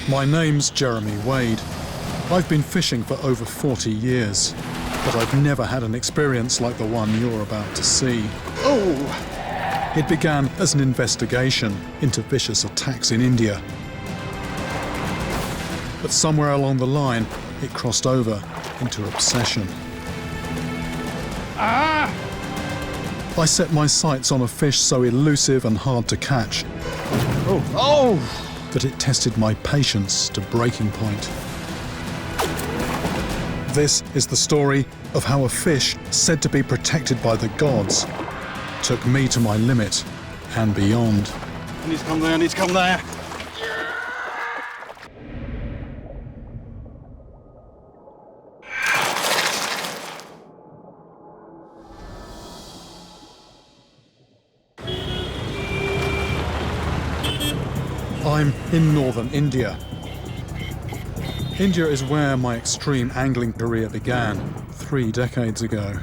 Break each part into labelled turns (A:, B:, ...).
A: My name's Jeremy Wade. I've been fishing for over 40 years, but I've never had an experience like the one you're about to see.
B: Oh!
A: It began as an investigation into vicious attacks in India. But somewhere along the line, it crossed over into obsession.
B: Ah!
A: I set my sights on a fish so elusive and hard to catch that it tested my patience to breaking point. This is the story of how a fish said to be protected by the gods took me to my limit and beyond.
B: I need to come there, I need to come there.
A: I'm in northern India. India is where my extreme angling career began 3 decades ago.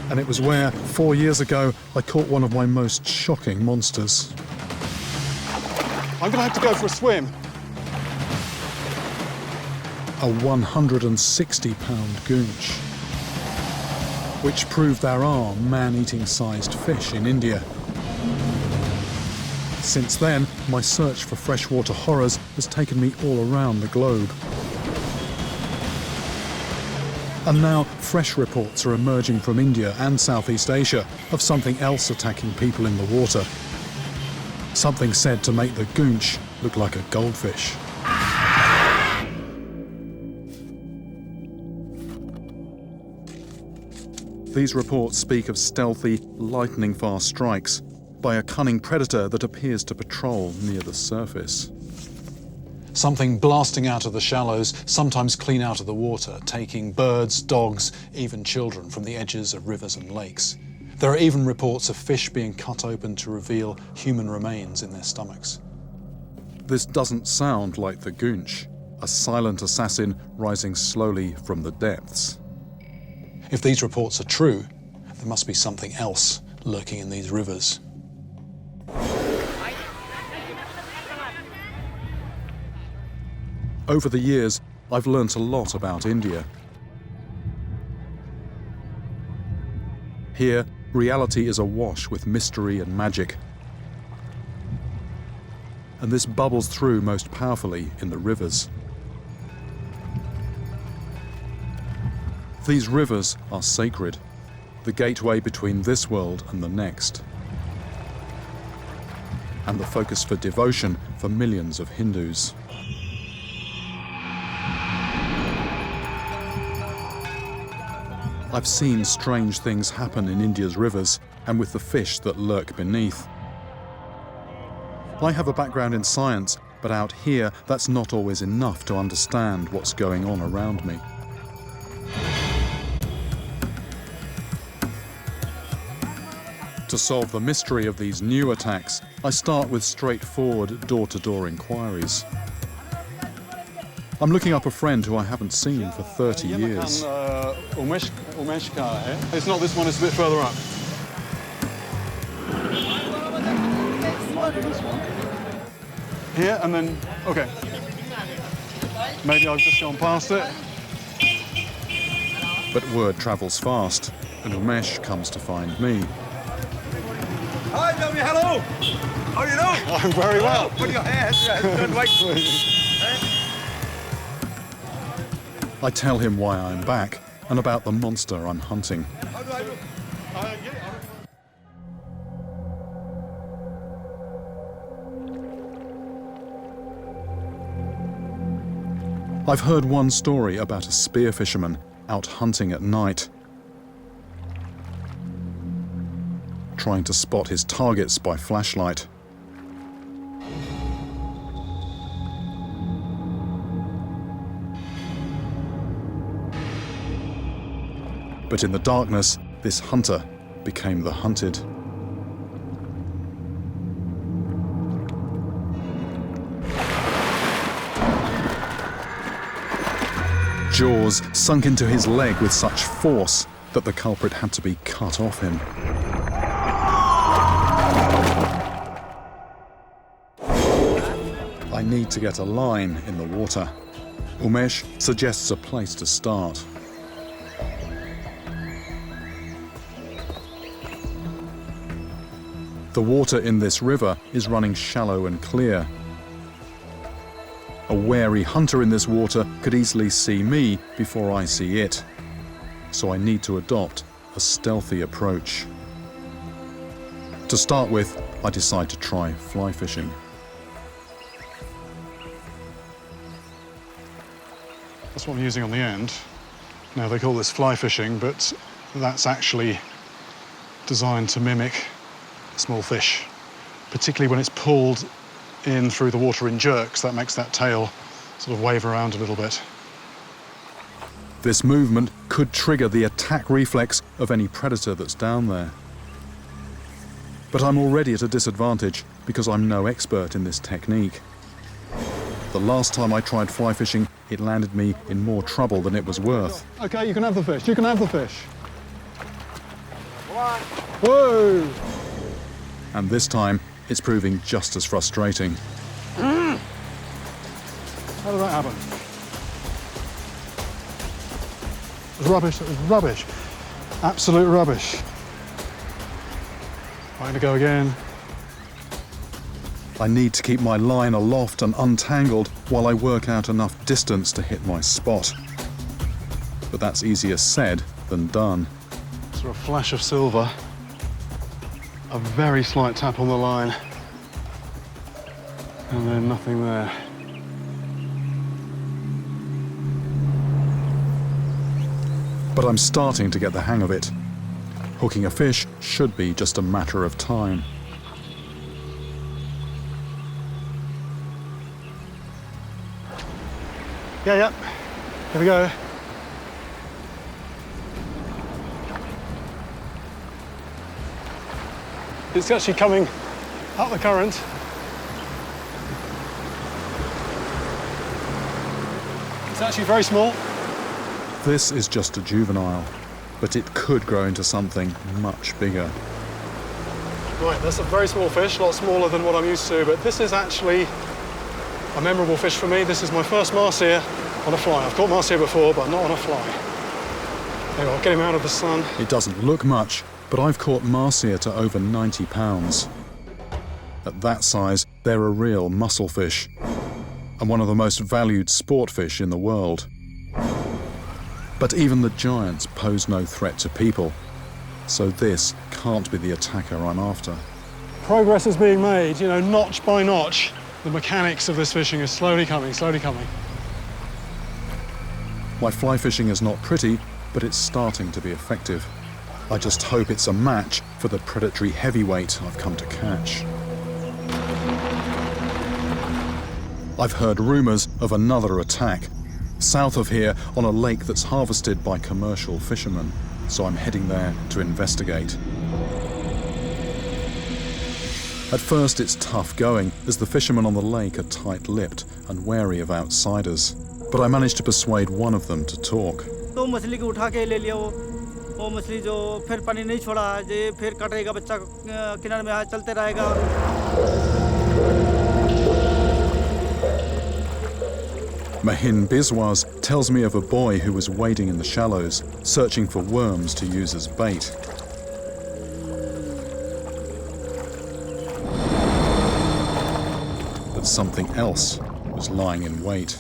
A: And it was where, 4 years ago, I caught one of my most shocking monsters.
B: I'm gonna have to go for a swim.
A: A 160-pound goonch, which proved there are man-eating sized fish in India. Since then, my search for freshwater horrors has taken me all around the globe. And now, fresh reports are emerging from India and Southeast Asia of something else attacking people in the water. Something said to make the goonch look like a goldfish. These reports speak of stealthy, lightning-fast strikes by a cunning predator that appears to patrol near the surface. Something blasting out of the shallows, sometimes clean out of the water, taking birds, dogs, even children from the edges of rivers and lakes. There are even reports of fish being cut open to reveal human remains in their stomachs. This doesn't sound like the goonch, a silent assassin rising slowly from the depths. If these reports are true, there must be something else lurking in these rivers. Over the years, I've learnt a lot about India. Here, reality is awash with mystery and magic. And this bubbles through most powerfully in the rivers. These rivers are sacred, the gateway between this world and the next, and the focus for devotion for millions of Hindus. I've seen strange things happen in India's rivers and with the fish that lurk beneath. I have a background in science, but out here that's not always enough to understand what's going on around me. To solve the mystery of these new attacks, I start with straightforward door-to-door inquiries. I'm looking up a friend who I haven't seen for 30 years.
B: It's not this one, it's a bit further up. This one. Here, and then, okay. Maybe I've just gone past it.
A: But word travels fast, and Umesh comes to find me.
C: Hi, Jeremy, hello! How are you doing?
B: I'm very well.
C: Put your hands, don't wait.
A: I tell him why I'm back and about the monster I'm hunting.
C: How do I do?
A: I've heard one story about a spear fisherman out hunting at night, trying to spot his targets by flashlight. But in the darkness, this hunter became the hunted. Jaws sunk into his leg with such force that the culprit had to be cut off him. need to get a line in the water. Umesh suggests a place to start. The water in this river is running shallow and clear. A wary hunter in this water could easily see me before I see it, so I need to adopt a stealthy approach. To start with, I decide to try fly fishing.
B: That's what I'm using on the end. Now, they call this fly fishing, but that's actually designed to mimic a small fish, particularly when it's pulled in through the water in jerks. That makes that tail sort of wave around a little bit.
A: This movement could trigger the attack reflex of any predator that's down there. But I'm already at a disadvantage because I'm no expert in this technique. The last time I tried fly fishing, it landed me in more trouble than it was worth.
B: Okay, you can have the fish. You can have the fish. Whoa!
A: And this time, it's proving just as frustrating.
B: How did that happen? It was rubbish. It was rubbish. Absolute rubbish. Trying to go again.
A: I need to keep my line aloft and untangled while I work out enough distance to hit my spot. But that's easier said than done.
B: Sort of flash of silver. A very slight tap on the line. And then nothing there.
A: But I'm starting to get the hang of it. Hooking a fish should be just a matter of time.
B: Yeah. Here we go. It's actually coming up the current. It's actually very small.
A: This is just a juvenile, but it could grow into something much bigger.
B: Right, that's a very small fish, a lot smaller than what I'm used to, but this is actually a memorable fish for me. This is my first marcia on a fly. I've caught marcia before, but not on a fly. There you go, get him out of the sun.
A: It doesn't look much, but I've caught marcia to over 90 pounds. At that size, they're a real muscle fish, and one of the most valued sport fish in the world. But even the giants pose no threat to people, so this can't be the attacker I'm after.
B: Progress is being made, you know, notch by notch. The mechanics of this fishing is slowly coming, slowly coming.
A: My fly fishing is not pretty, but it's starting to be effective. I just hope it's a match for the predatory heavyweight I've come to catch. I've heard rumours of another attack, south of here on a lake that's harvested by commercial fishermen, so I'm heading there to investigate. At first it's tough going, as the fishermen on the lake are tight-lipped and wary of outsiders, but I managed to persuade one of them to talk. Mahin Biswas tells me of a boy who was wading in the shallows, searching for worms to use as bait. But something else was lying in wait.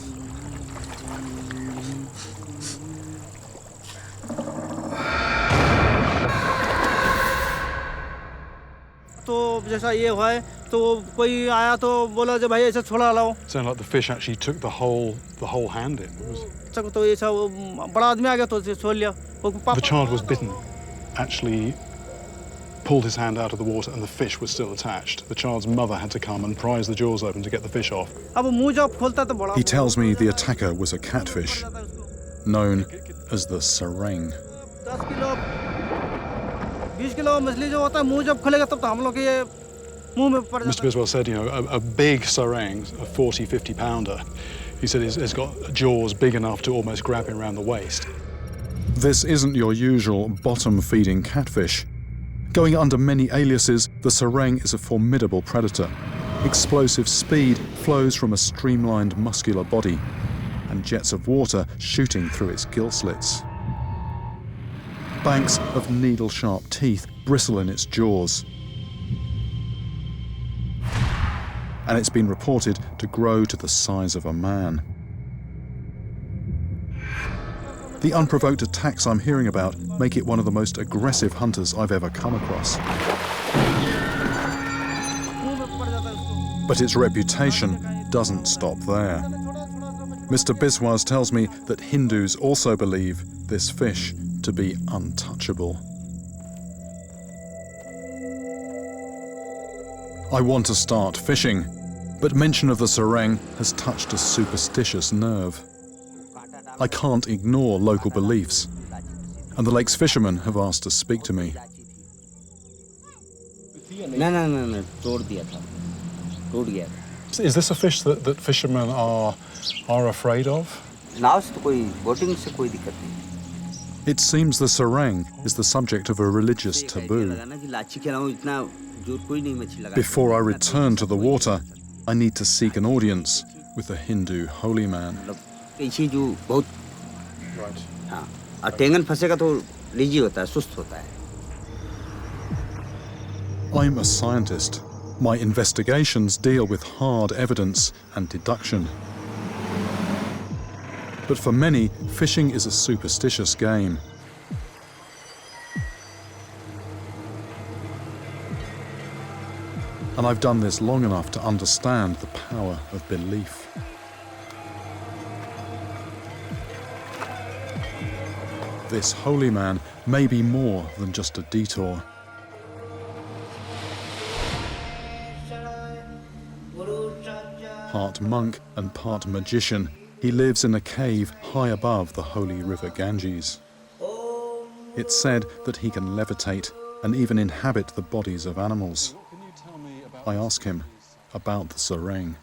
B: Sound like the fish actually took the whole hand in. The child was bitten, actually pulled his hand out of the water and the fish was still attached. The child's mother had to come and prise the jaws open to get the fish off.
A: He tells me the attacker was a catfish, known as the sareng.
B: Mr. Biswell said, you know, a big sareng, a 40, 50 pounder, he said has got jaws big enough to almost grab him around the waist.
A: This isn't your usual bottom-feeding catfish. Going under many aliases, the sareng is a formidable predator. Explosive speed flows from a streamlined muscular body, and jets of water shooting through its gill slits. Banks of needle-sharp teeth bristle in its jaws, and it's been reported to grow to the size of a man. The unprovoked attacks I'm hearing about make it one of the most aggressive hunters I've ever come across. But its reputation doesn't stop there. Mr. Biswas tells me that Hindus also believe this fish to be untouchable. I want to start fishing, but mention of the sareng has touched a superstitious nerve. I can't ignore local beliefs, and the lake's fishermen have asked to speak to me.
D: No, तोड़ दिया था, टूट गया था.
B: Is this a fish that fishermen are afraid of?
D: नाव से तो कोई boating से कोई दिक्कत नहीं.
A: It seems the sareng is the subject of a religious taboo. Before I return to the water, I need to seek an audience with a Hindu holy man.
B: Right.
D: हाँ, और Tengen फंसेगा तो लीजी होता है, सुस्त होता है.
A: I'm a scientist. My investigations deal with hard evidence and deduction. But for many, fishing is a superstitious game. And I've done this long enough to understand the power of belief. This holy man may be more than just a detour. Part monk and part magician, he lives in a cave high above the holy river Ganges. It's said that he can levitate and even inhabit the bodies of animals. I ask him about the sareng.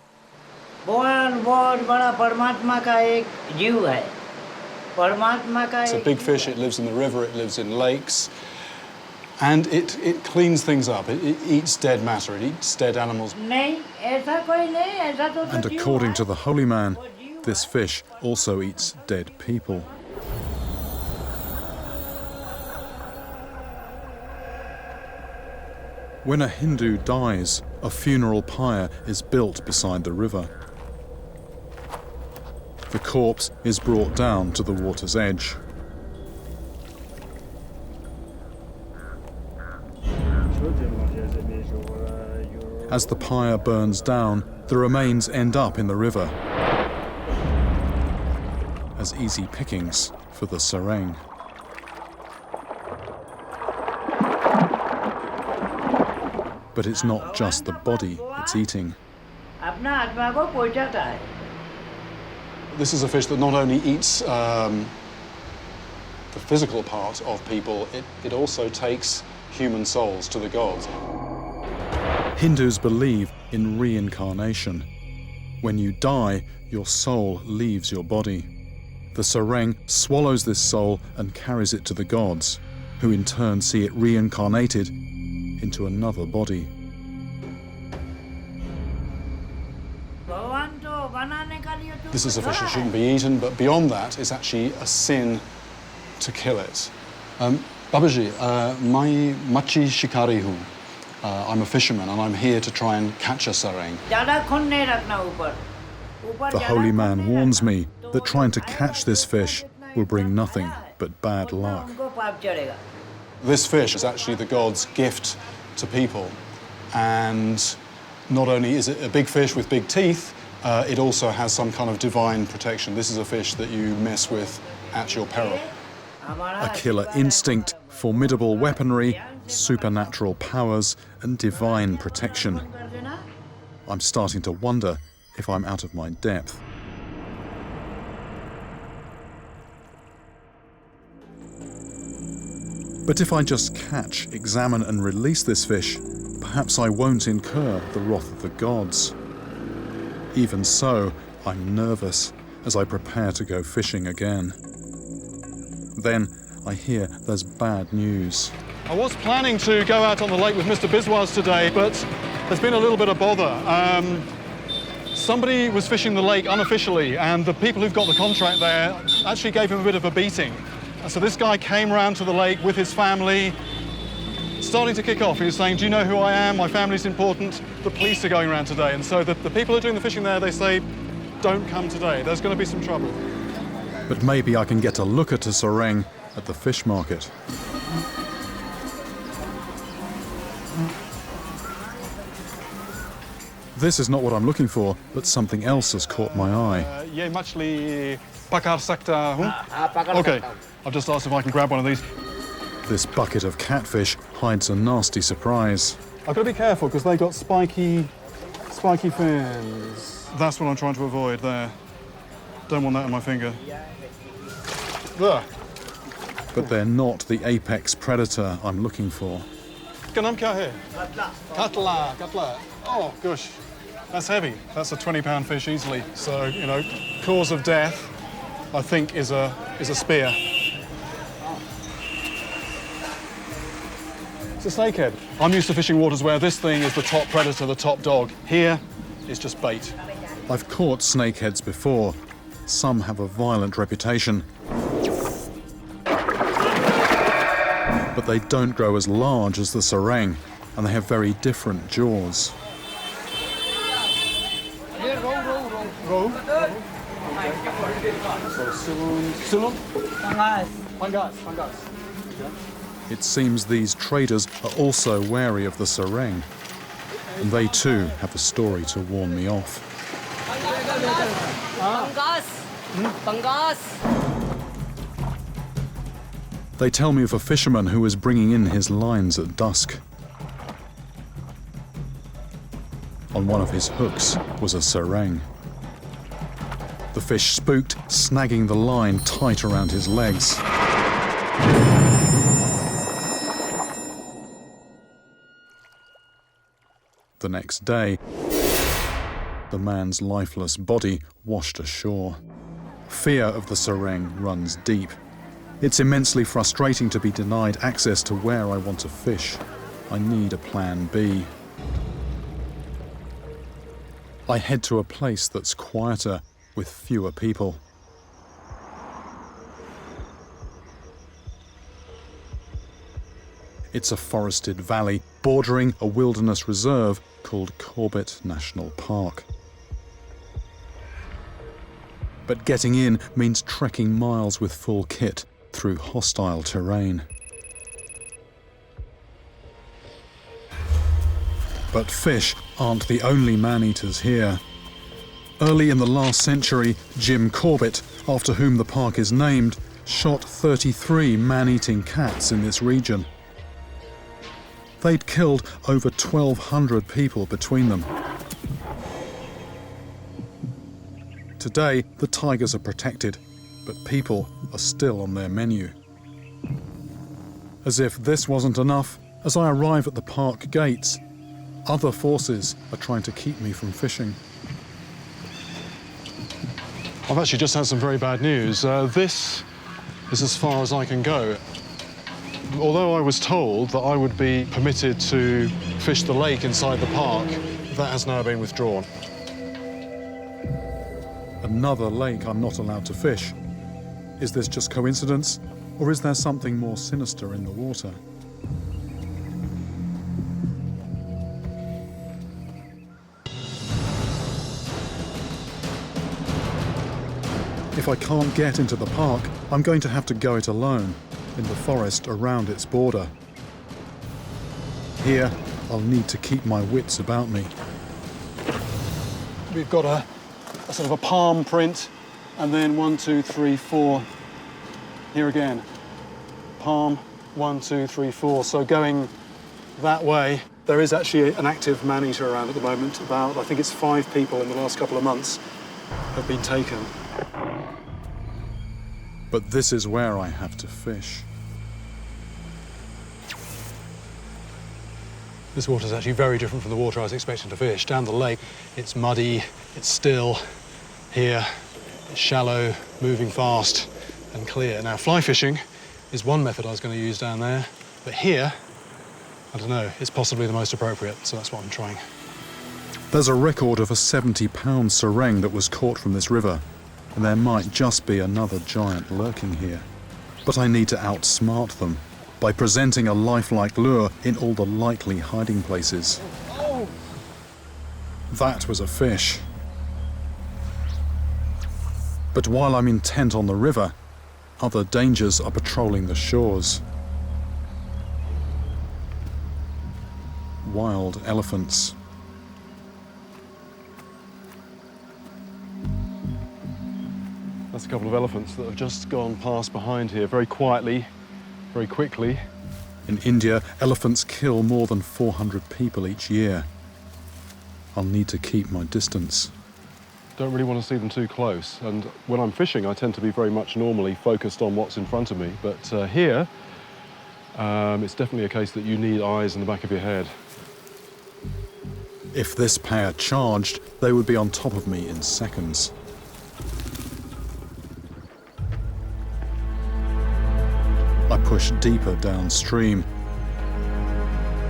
B: It's a big fish, it lives in the river, it lives in lakes, and it cleans things up. It eats dead matter, it eats dead animals.
A: And according to the holy man, this fish also eats dead people. When a Hindu dies, a funeral pyre is built beside the river. The corpse is brought down to the water's edge. As the pyre burns down, the remains end up in the river as easy pickings for the sareng. But it's not just the body it's eating.
B: This is a fish that not only eats the physical part of people, it also takes human souls to the gods.
A: Hindus believe in reincarnation. When you die, your soul leaves your body. The sareng swallows this soul and carries it to the gods, who in turn see it reincarnated into another body.
B: This is a fish that shouldn't be eaten, but beyond that, it's actually a sin to kill it. Babaji, mai machi shikari hu. I'm a fisherman and I'm here to try and catch a sareng.
A: The holy man warns me that trying to catch this fish will bring nothing but bad luck.
B: This fish is actually the god's gift to people, and not only is it a big fish with big teeth, it also has some kind of divine protection. This is a fish that you mess with at your peril.
A: A killer instinct, formidable weaponry, supernatural powers, and divine protection. I'm starting to wonder if I'm out of my depth. But if I just catch, examine, and release this fish, perhaps I won't incur the wrath of the gods. Even so, I'm nervous as I prepare to go fishing again. Then I hear there's bad news.
B: I was planning to go out on the lake with Mr. Biswas today, but There's been a little bit of bother. Somebody was fishing the lake unofficially, and the people who've got the contract there actually gave him a bit of a beating. So this guy came round to the lake with his family, starting to kick off. He was saying, do you know who I am? My family's important. The police are going around today. And so the people who are doing the fishing there, they say, don't come today. There's going to be some trouble.
A: But maybe I can get a look at a sereng at the fish market. This is not what I'm looking for, but something else has caught my eye.
B: Ye machli pakar sakta hu? Okay, I've just asked if I can grab one of these.
A: This bucket of catfish hides a nasty surprise.
B: I've got to be careful because they've got spiky fins. That's what I'm trying to avoid there. Don't want that on my finger. There.
A: But they're not the apex predator I'm looking for.
B: Ganam kya hai? Katla. Oh, gosh. That's heavy. That's a 20-pound fish easily. So, you know, cause of death, I think, is a spear. It's a snakehead. I'm used to fishing waters where this thing is the top predator, the top dog. Here, it's just bait.
A: I've caught snakeheads before. Some have a violent reputation. But they don't grow as large as the sereng, and they have very different jaws. It seems these traders are also wary of the sereng, and they too have a story to warn me off. They tell me of a fisherman who was bringing in his lines at dusk. On one of his hooks was a sereng. The fish spooked, snagging the line tight around his legs. The next day, the man's lifeless body washed ashore. Fear of the sereng runs deep. It's immensely frustrating to be denied access to where I want to fish. I need a plan B. I head to a place that's quieter, with fewer people. It's a forested valley bordering a wilderness reserve called Corbett National Park. But getting in means trekking miles with full kit through hostile terrain. But fish aren't the only man-eaters here. Early in the last century, Jim Corbett, after whom the park is named, shot 33 man-eating cats in this region. They'd killed over 1,200 people between them. Today, the tigers are protected, but people are still on their menu. As if this wasn't enough, as I arrive at the park gates, other forces are trying to keep me from fishing.
B: I've actually just had some very bad news. This is as far as I can go. Although I was told that I would be permitted to fish the lake inside the park, that has now been withdrawn.
A: Another lake I'm not allowed to fish. Is this just coincidence, or is there something more sinister in the water? If I can't get into the park, I'm going to have to go it alone, in the forest around its border. Here, I'll need to keep my wits about me.
B: We've got a sort of a palm print, and then 1, 2, 3, 4. Here again. Palm, 1, 2, 3, 4. So going that way, there is actually an active man-eater around at the moment. About, I think it's 5 people in the last couple of months have been taken.
A: But this is where I have to fish.
B: This water is actually very different from the water I was expecting to fish. Down the lake, it's muddy, it's still. Here, it's shallow, moving fast and clear. Now, fly fishing is one method I was going to use down there, but here, I don't know, it's possibly the most appropriate, so that's what I'm trying.
A: There's a record of a 70-pound sereng that was caught from this river, and there might just be another giant lurking here. But I need to outsmart them by presenting a lifelike lure in all the likely hiding places.
B: Oh.
A: That was a fish. But while I'm intent on the river, other dangers are patrolling the shores. Wild elephants.
B: That's a couple of elephants that have just gone past behind here very quietly, very quickly.
A: In India, elephants kill more than 400 people each year. I'll need to keep my distance.
B: Don't really want to see them too close. And when I'm fishing, I tend to be very much normally focused on what's in front of me. But here, it's definitely a case that you need eyes in the back of your head.
A: If this pair charged, they would be on top of me in seconds. I push deeper downstream.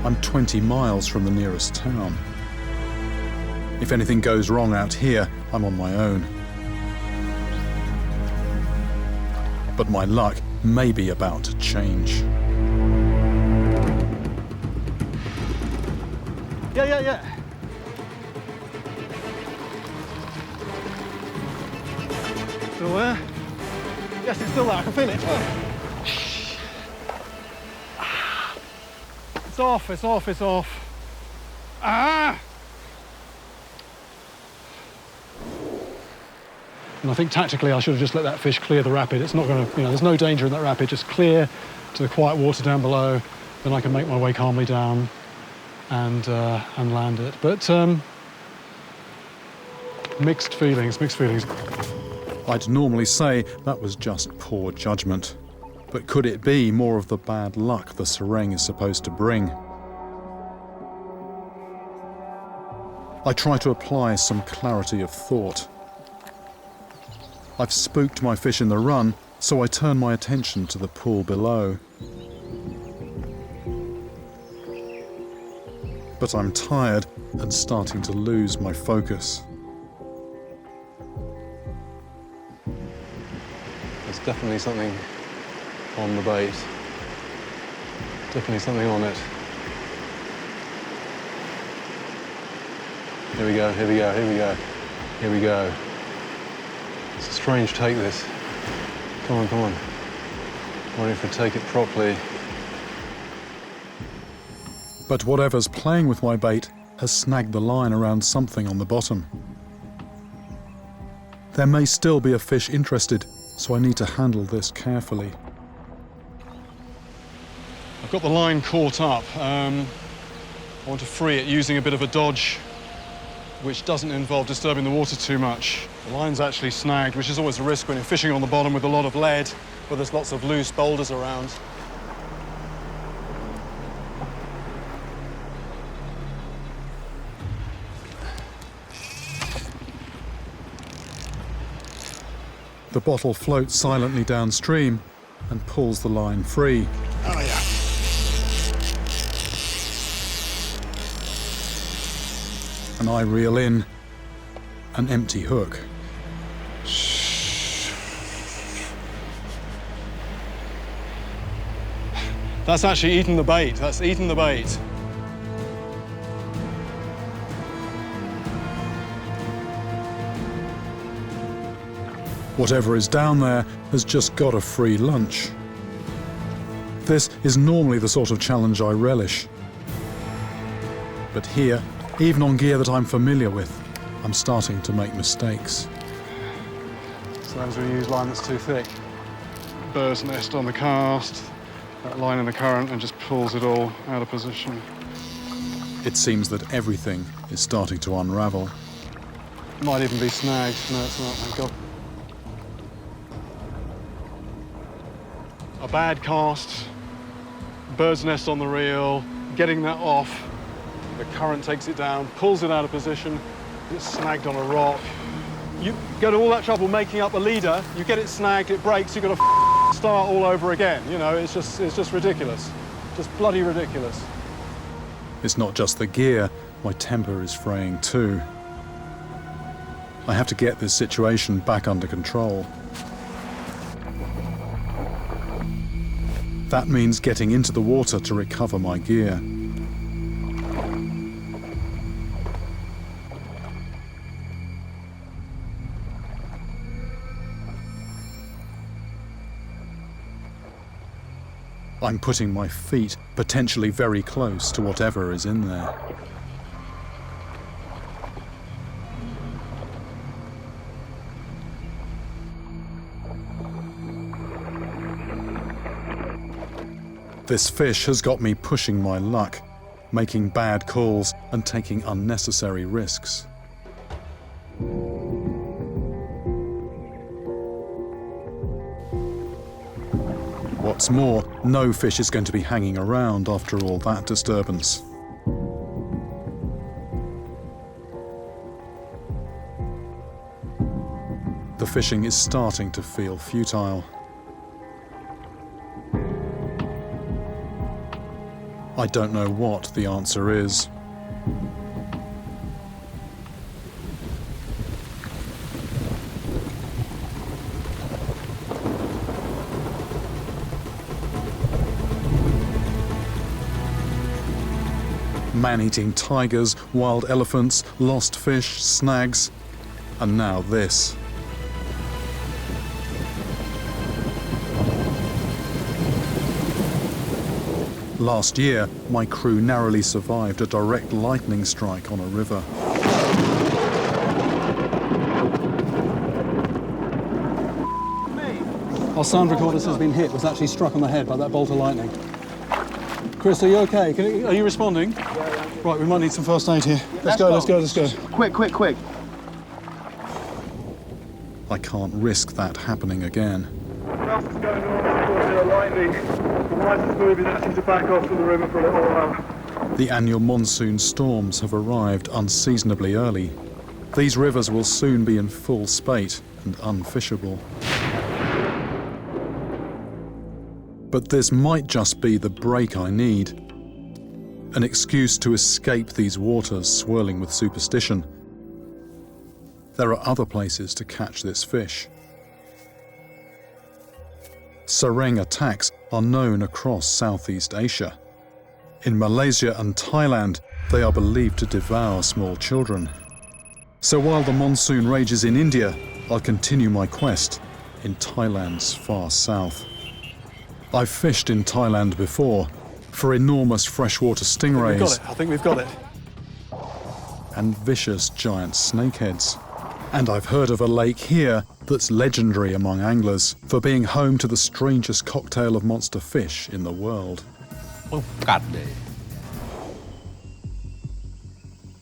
A: I'm 20 miles from the nearest town. If anything goes wrong out here, I'm on my own. But my luck may be about to change.
B: Yeah. Still there? Yes, it's still there. I can feel it. It's off. Ah! And I think tactically I should have just let that fish clear the rapid. It's not going to, there's no danger in that rapid. Just clear to the quiet water down below. Then I can make my way calmly down and land it. But mixed feelings.
A: I'd normally say that was just poor judgment. But could it be more of the bad luck the sereng is supposed to bring? I try to apply some clarity of thought. I've spooked my fish in the run, so I turn my attention to the pool below. But I'm tired and starting to lose my focus.
B: There's definitely something on the bait. Definitely something on it. Here we go. It's a strange take, this. Come on. I wonder if we take it properly.
A: But whatever's playing with my bait has snagged the line around something on the bottom. There may still be a fish interested, so I need to handle this carefully.
B: I've got the line caught up. I want to free it using a bit of a dodge, which doesn't involve disturbing the water too much. The line's actually snagged, which is always a risk when you're fishing on the bottom with a lot of lead, where there's lots of loose boulders around.
A: The bottle floats silently downstream and pulls the line free.
B: Oh, yeah.
A: And I reel in an empty hook.
B: That's actually eaten the bait.
A: Whatever is down there has just got a free lunch. This is normally the sort of challenge I relish. But here, even on gear that I'm familiar with, I'm starting to make mistakes.
B: Sometimes we use line that's too thick. Bird's nest on the cast, that line in the current, and just pulls it all out of position.
A: It seems that everything is starting to unravel.
B: Might even be snagged. No, it's not, thank God. A bad cast, bird's nest on the reel, getting that off, the current takes it down, pulls it out of position, it's snagged on a rock. You go to all that trouble making up a leader, you get it snagged, it breaks, you've got to start all over again. It's just ridiculous. Just bloody ridiculous.
A: It's not just the gear, my temper is fraying too. I have to get this situation back under control. That means getting into the water to recover my gear. I'm putting my feet potentially very close to whatever is in there. This fish has got me pushing my luck, making bad calls and taking unnecessary risks. What's more, no fish is going to be hanging around after all that disturbance. The fishing is starting to feel futile. I don't know what the answer is. Man-eating tigers, wild elephants, lost fish, snags, and now this. Last year, my crew narrowly survived a direct lightning strike on a river.
E: Our sound recorder has been hit, was actually struck on the head by that bolt of lightning. Chris, are you okay? Are you responding? Yeah. Right, we might need some first aid here. Let's go.
C: Quick.
A: I can't risk that happening again.
C: What else is going on? Lightning. The wisest move is actually to back off from the river for a little while.
A: The annual monsoon storms have arrived unseasonably early. These rivers will soon be in full spate and unfishable. But this might just be the break I need. An excuse to escape these waters swirling with superstition. There are other places to catch this fish. Sareng attacks are known across Southeast Asia. In Malaysia and Thailand, they are believed to devour small children. So while the monsoon rages in India, I'll continue my quest in Thailand's far south. I've fished in Thailand before for enormous freshwater stingrays.
E: I think we've got it.
A: And vicious giant snakeheads. And I've heard of a lake here that's legendary among anglers for being home to the strangest cocktail of monster fish in the world.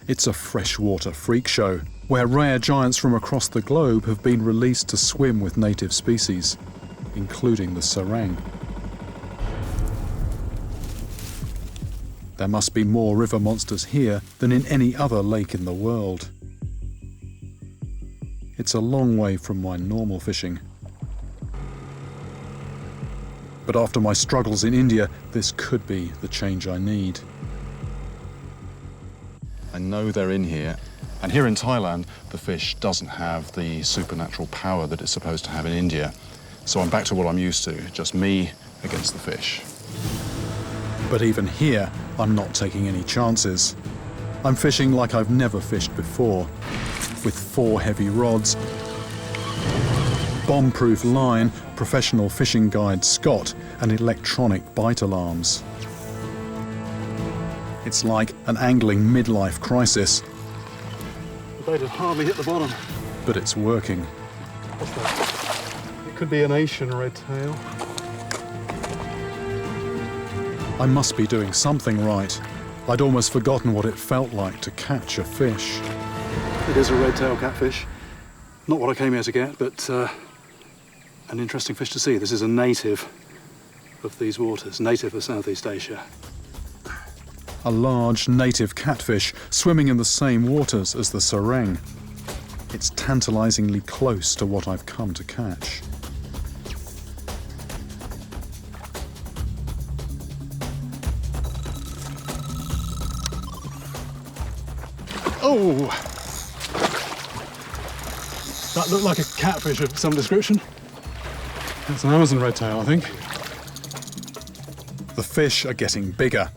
A: It's a freshwater freak show where rare giants from across the globe have been released to swim with native species, including the sareng. There must be more river monsters here than in any other lake in the world. It's a long way from my normal fishing. But after my struggles in India, this could be the change I need. I know they're in here, and here in Thailand, the fish doesn't have the supernatural power that it's supposed to have in India. So I'm back to what I'm used to, just me against the fish. But even here, I'm not taking any chances. I'm fishing like I've never fished before, with 4 heavy rods, bomb-proof line, professional fishing guide Scott, and electronic bite alarms. It's like an angling midlife crisis.
E: The bait had hardly hit the bottom.
A: But it's working.
E: What's that? It could be an Asian red tail.
A: I must be doing something right. I'd almost forgotten what it felt like to catch a fish.
E: It is a red-tailed catfish. Not what I came here to get, but an interesting fish to see. This is a native of these waters, native of Southeast Asia.
A: A large native catfish swimming in the same waters as the sareng. It's tantalizingly close to what I've come to catch.
B: Oh! That looked like a catfish of some description. That's an Amazon redtail, I think.
A: The fish are getting bigger,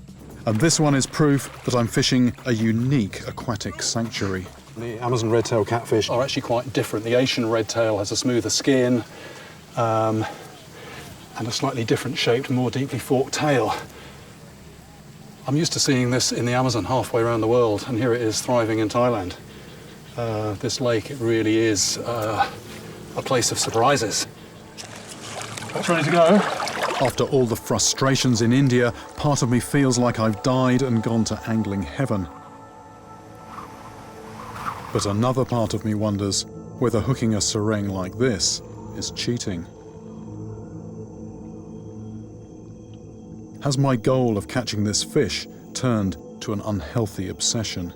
A: and this one is proof that I'm fishing a unique aquatic sanctuary.
B: The Amazon redtail catfish are actually quite different. The Asian redtail has a smoother skin and a slightly different shaped, more deeply forked tail. I'm used to seeing this in the Amazon halfway around the world, and here it is thriving in Thailand. This lake, it really is a place of surprises. That's ready to go.
A: After all the frustrations in India, part of me feels like I've died and gone to angling heaven. But another part of me wonders whether hooking a sereng like this is cheating. Has my goal of catching this fish turned to an unhealthy obsession?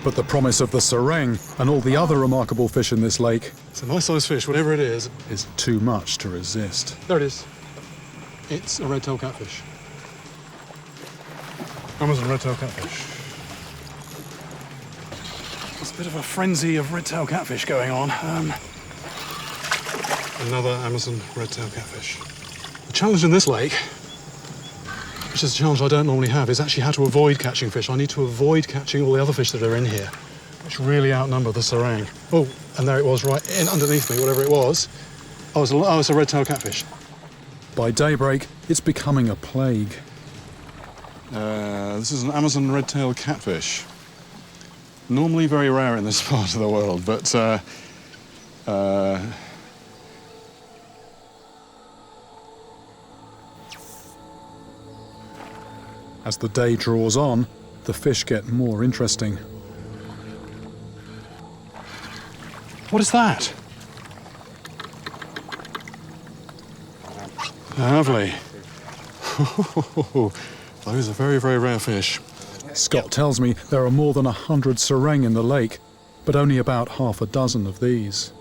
A: But the promise of the sereng and all the other remarkable fish in this lake
B: It's a nice sized fish, whatever it is.
A: is too much to resist.
B: There it is. It's a redtail catfish. Amazon redtail catfish. There's a bit of a frenzy of redtail catfish going on. Another Amazon redtail catfish. The challenge in this lake, which is a challenge I don't normally have, is actually how to avoid catching fish. I need to avoid catching all the other fish that are in here, which really outnumber the sereng. Oh, and there it was right in underneath me, whatever it was. Oh, it's a redtail catfish.
A: By daybreak, it's becoming a plague.
B: This is an Amazon redtail catfish. Normally very rare in this part of the world, but
A: As the day draws on, the fish get more interesting.
B: what is that? Lovely. Those are very, very rare fish.
A: Scott tells me there are more than 100 sereng in the lake, but only about half a dozen of these.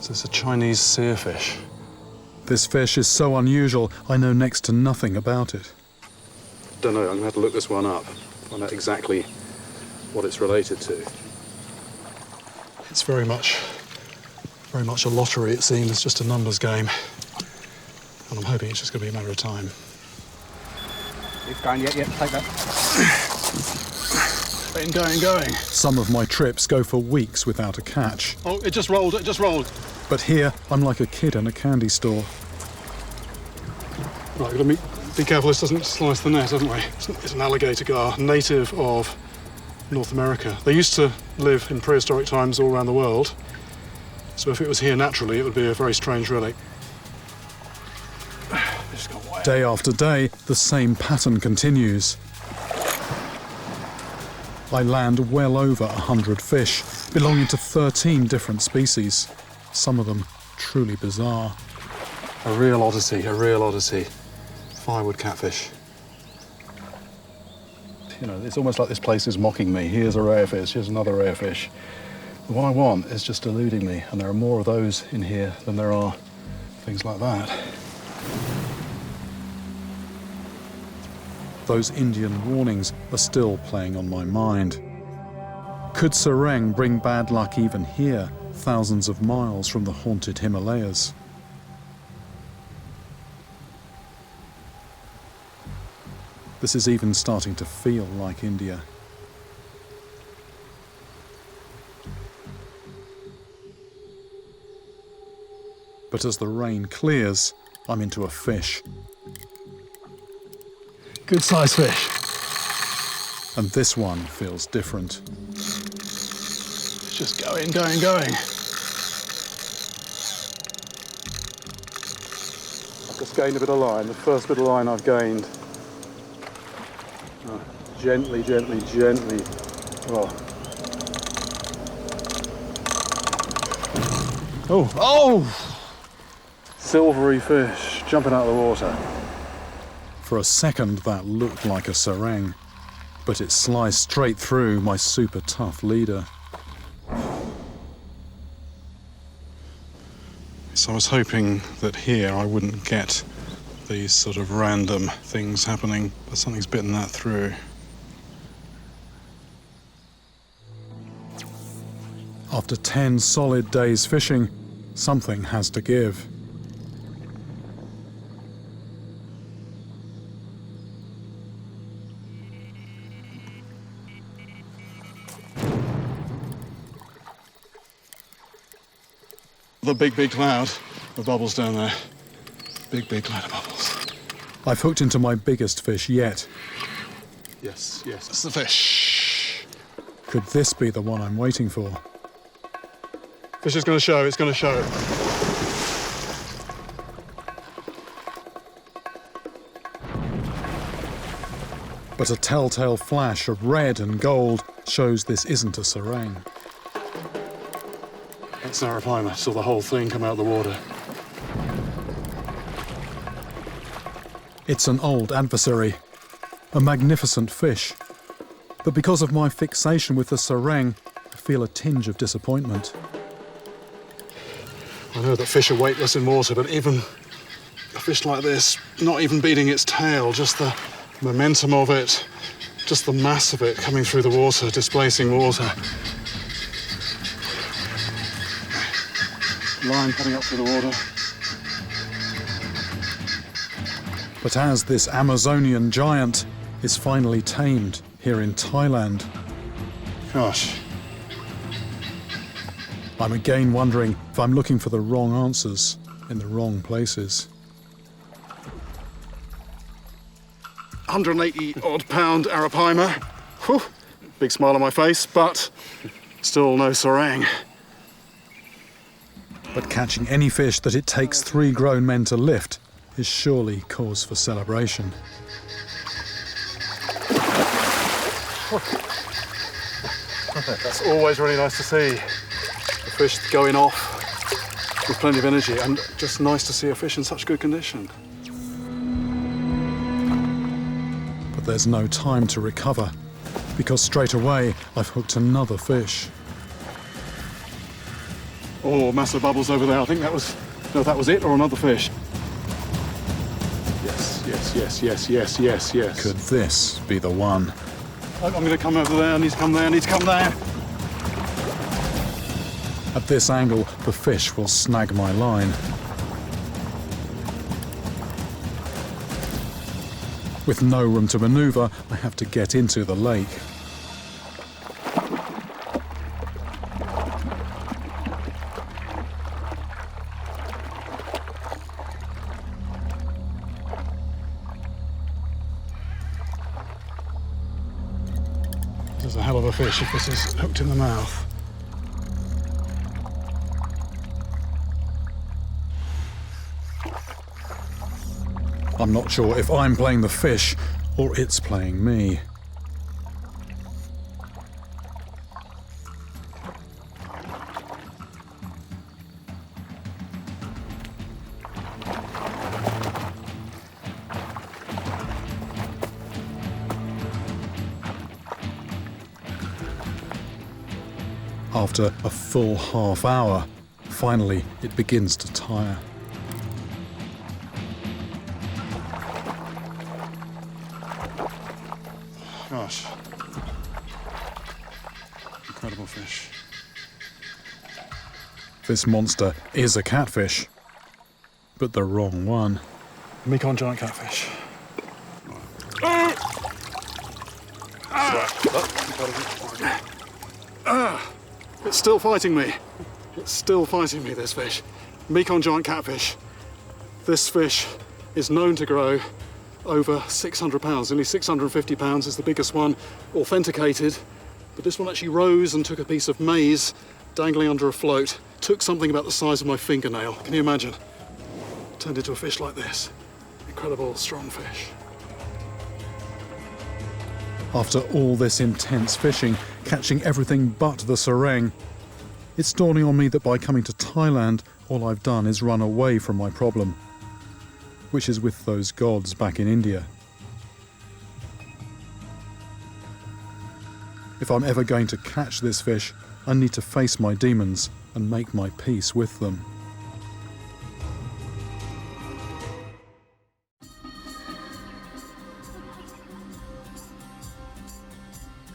B: Is this a Chinese seerfish?
A: This fish is so unusual, I know next to nothing about it.
E: Don't know, I'm going to have to look this one up, find out exactly what it's related to.
B: It's very much a lottery, it seems. It's just a numbers game. And I'm hoping it's just going to be a matter of time.
D: It's going, yeah, take that.
B: Going.
A: Some of my trips go for weeks without a catch,
B: Oh, it just rolled.
A: but here I'm like a kid in a candy store.
B: Right, we've got to be careful this doesn't slice the net, haven't we? It's an alligator gar, native of North America. They used to live in prehistoric times all around the world, so if it was here naturally, it would be a very strange relic. It's gone way.
A: Day after day, the same pattern continues. I land well over 100 fish, belonging to 13 different species, some of them truly bizarre.
B: A real odyssey. Firewood catfish. You know, it's almost like this place is mocking me. Here's a rare fish, here's another rare fish. The one I want is just eluding me, and there are more of those in here than there are things like that.
A: Those Indian warnings are still playing on my mind. Could sereng bring bad luck even here, thousands of miles from the haunted Himalayas? This is even starting to feel like India. But as the rain clears, I'm into a fish.
B: Good sized fish.
A: And this one feels different.
B: It's just going. I've just gained a bit of line. The first bit of line I've gained. Gently. Oh! Silvery fish jumping out of the water.
A: For a second, that looked like a sereng, but it sliced straight through my super tough leader.
B: So I was hoping that here I wouldn't get these sort of random things happening, but something's bitten that through.
A: After 10 solid days fishing, something has to give.
B: The big cloud of bubbles down there. Big cloud of bubbles.
A: I've hooked into my biggest fish yet.
B: Yes, that's the fish.
A: Could this be the one I'm waiting for?
B: Fish is going to show, it's going to show.
A: But a telltale flash of red and gold shows this isn't a serang.
B: That's an arapaima. Saw the whole thing come out of the water.
A: It's an old adversary, a magnificent fish. But because of my fixation with the serang, I feel a tinge of disappointment.
B: I know that fish are weightless in water, but even a fish like this, not even beating its tail, just the momentum of it, just the mass of it coming through the water, displacing water. Line coming up through the water.
A: But as this Amazonian giant is finally tamed here in Thailand,
B: Gosh.
A: I'm again wondering if I'm looking for the wrong answers in the wrong places.
B: 180 odd pound arapaima. Whew. Big smile on my face, but still no serang.
A: But catching any fish that it takes 3 grown men to lift is surely cause for celebration.
B: That's always really nice to see. The fish going off with plenty of energy, and just nice to see a fish in such good condition.
A: But there's no time to recover, because straight away I've hooked another fish.
B: Oh, massive bubbles over there. I think that was, no, that was it or another fish. Yes.
A: Could this be the one?
B: I'm going to come over there. I need to come there.
A: At this angle, the fish will snag my line. With no room to maneuver, I have to get into the lake.
B: This is a hell of a fish if this is hooked in the mouth.
A: I'm not sure if I'm playing the fish or it's playing me. After a full half hour, finally it begins to tire.
B: Gosh. Incredible fish.
A: This monster is a catfish, but the wrong one.
B: Mekong giant catfish. It's still fighting me. This fish. Mekong giant catfish. This fish is known to grow over 600 pounds. Only 650 pounds is the biggest one, authenticated. But this one actually rose and took a piece of maize dangling under a float. Took something about the size of my fingernail. Can you imagine? Turned into a fish like this. Incredible, strong fish.
A: After all this intense fishing, catching everything but the serang, it's dawning on me that by coming to Thailand, all I've done is run away from my problem, which is with those gods back in India. If I'm ever going to catch this fish, I need to face my demons and make my peace with them.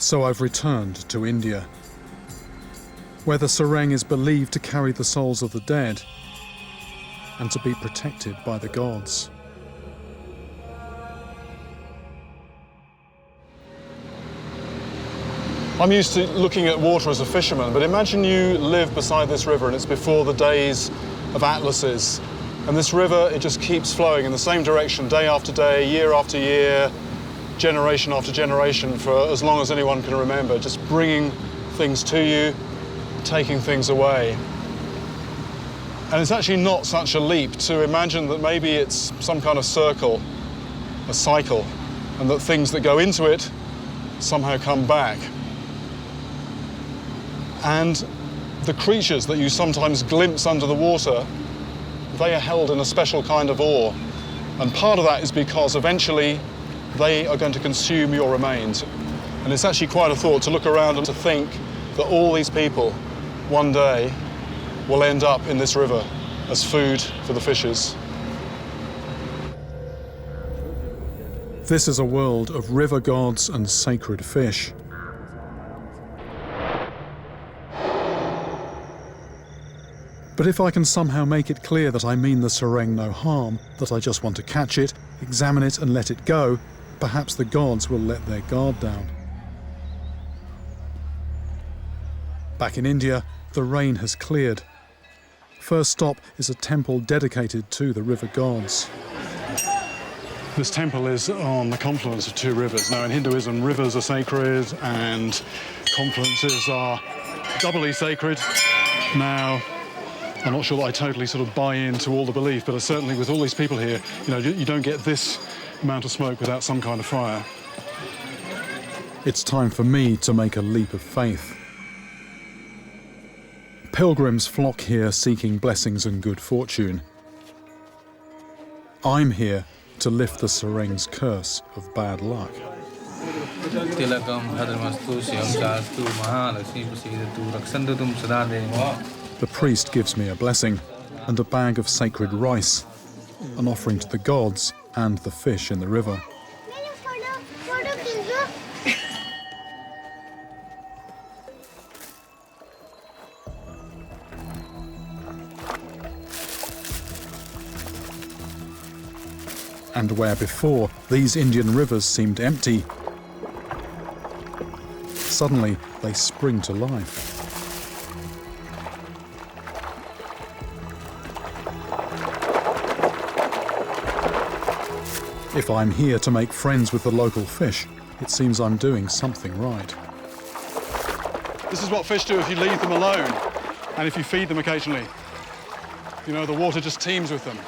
A: So I've returned to India, where the sareng is believed to carry the souls of the dead and to be protected by the gods.
B: I'm used to looking at water as a fisherman, but imagine you live beside this river and it's before the days of atlases. And this river, it just keeps flowing in the same direction day after day, year after year, generation after generation for as long as anyone can remember, just bringing things to you, taking things away. And it's actually not such a leap to imagine that maybe it's some kind of circle, a cycle, and that things that go into it somehow come back. And the creatures that you sometimes glimpse under the water, they are held in a special kind of awe. And part of that is because eventually they are going to consume your remains. And it's actually quite a thought to look around and to think that all these people one day will end up in this river as food for the fishes.
A: This is a world of river gods and sacred fish. But if I can somehow make it clear that I mean the sareng no harm, that I just want to catch it, examine it and let it go, perhaps the gods will let their guard down. Back in India, the rain has cleared. First stop is a temple dedicated to the river gods.
B: This temple is on the confluence of two rivers. Now, in Hinduism, rivers are sacred and confluences are doubly sacred. Now, I'm not sure that I totally sort of buy into all the belief, but certainly with all these people here, you don't get this amount of smoke without some kind of fire.
A: It's time for me to make a leap of faith. Pilgrims flock here seeking blessings and good fortune. I'm here to lift the sareng's curse of bad luck. The priest gives me a blessing and a bag of sacred rice, an offering to the gods and the fish in the river. And where before these Indian rivers seemed empty, suddenly they spring to life. If I'm here to make friends with the local fish, it seems I'm doing something right.
B: This is what fish do if you leave them alone and if you feed them occasionally. The water just teems with them.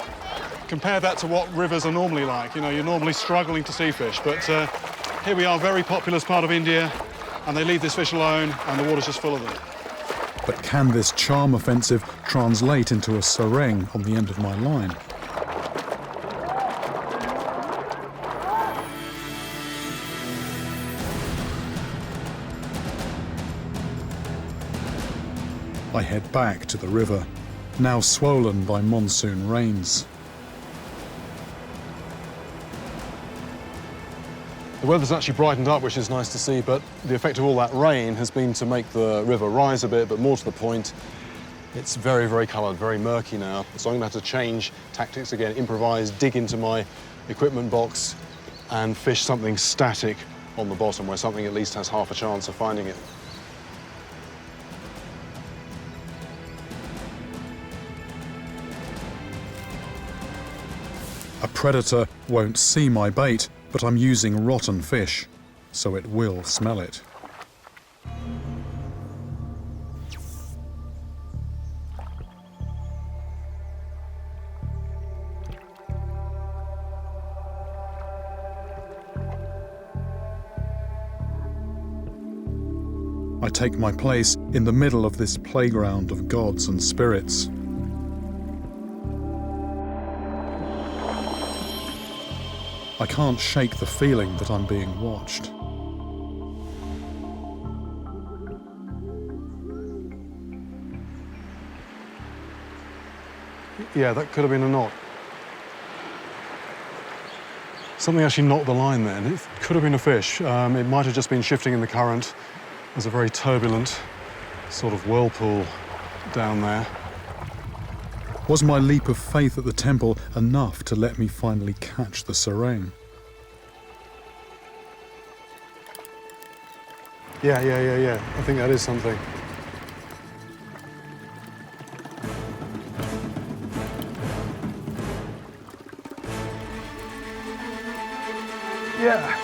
B: Compare that to what rivers are normally like. You're normally struggling to see fish, but here we are, very populous part of India, and they leave this fish alone and the water's just full of them.
A: But can this charm offensive translate into a sareng on the end of my line? I head back to the river, now swollen by monsoon rains.
B: The weather's actually brightened up, which is nice to see, but the effect of all that rain has been to make the river rise a bit, but more to the point, it's very, very coloured, very murky now. So I'm going to have to change tactics again, improvise, dig into my equipment box and fish something static on the bottom where something at least has half a chance of finding it.
A: A predator won't see my bait, but I'm using rotten fish, so it will smell it. I take my place in the middle of this playground of gods and spirits. I can't shake the feeling that I'm being watched.
B: Yeah, that could have been a knot. Something actually knocked the line then. It could have been a fish. It might have just been shifting in the current. There's a very turbulent sort of whirlpool down there.
A: Was my leap of faith at the temple enough to let me finally catch the serang?
B: Yeah. I think that is something.
C: Yeah.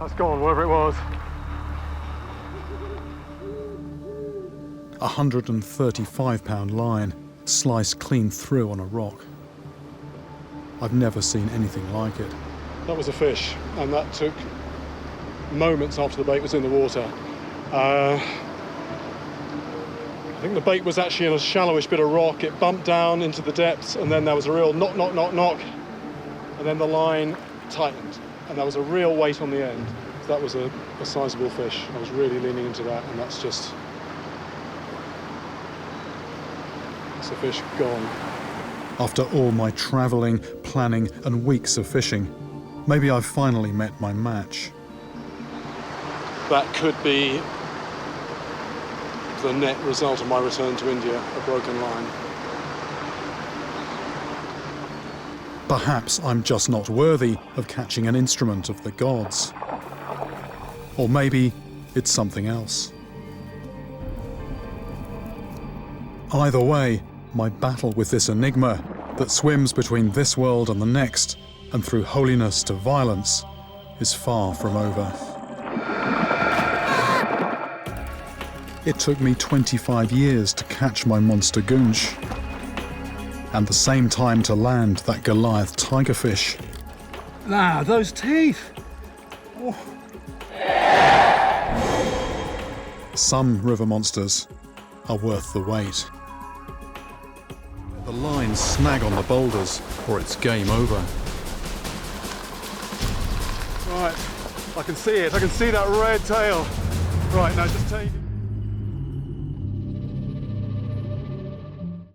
C: That's gone, whatever it was.
A: 135-pound line sliced clean through on a rock. I've never seen anything like it.
B: That was a fish, and that took moments after the bait was in the water. I think the bait was actually in a shallowish bit of rock. It bumped down into the depths, and then there was a real knock, knock, knock, knock, and then the line tightened, and there was a real weight on the end. That was a sizable fish. I was really leaning into that, and that's a fish gone.
A: After all my travelling, planning and weeks of fishing, maybe I've finally met my match.
B: That could be the net result of my return to India, a broken line.
A: Perhaps I'm just not worthy of catching an instrument of the gods. Or maybe it's something else. Either way, my battle with this enigma that swims between this world and the next, and through holiness to violence, is far from over. It took me 25 years to catch my monster goonch, and the same time to land that Goliath tigerfish.
C: Ah, those teeth! Oh.
A: Some river monsters are worth the wait. The lines snag on the boulders, or it's game over.
C: Right, I can see it. I can see that red tail. Right, now just take it.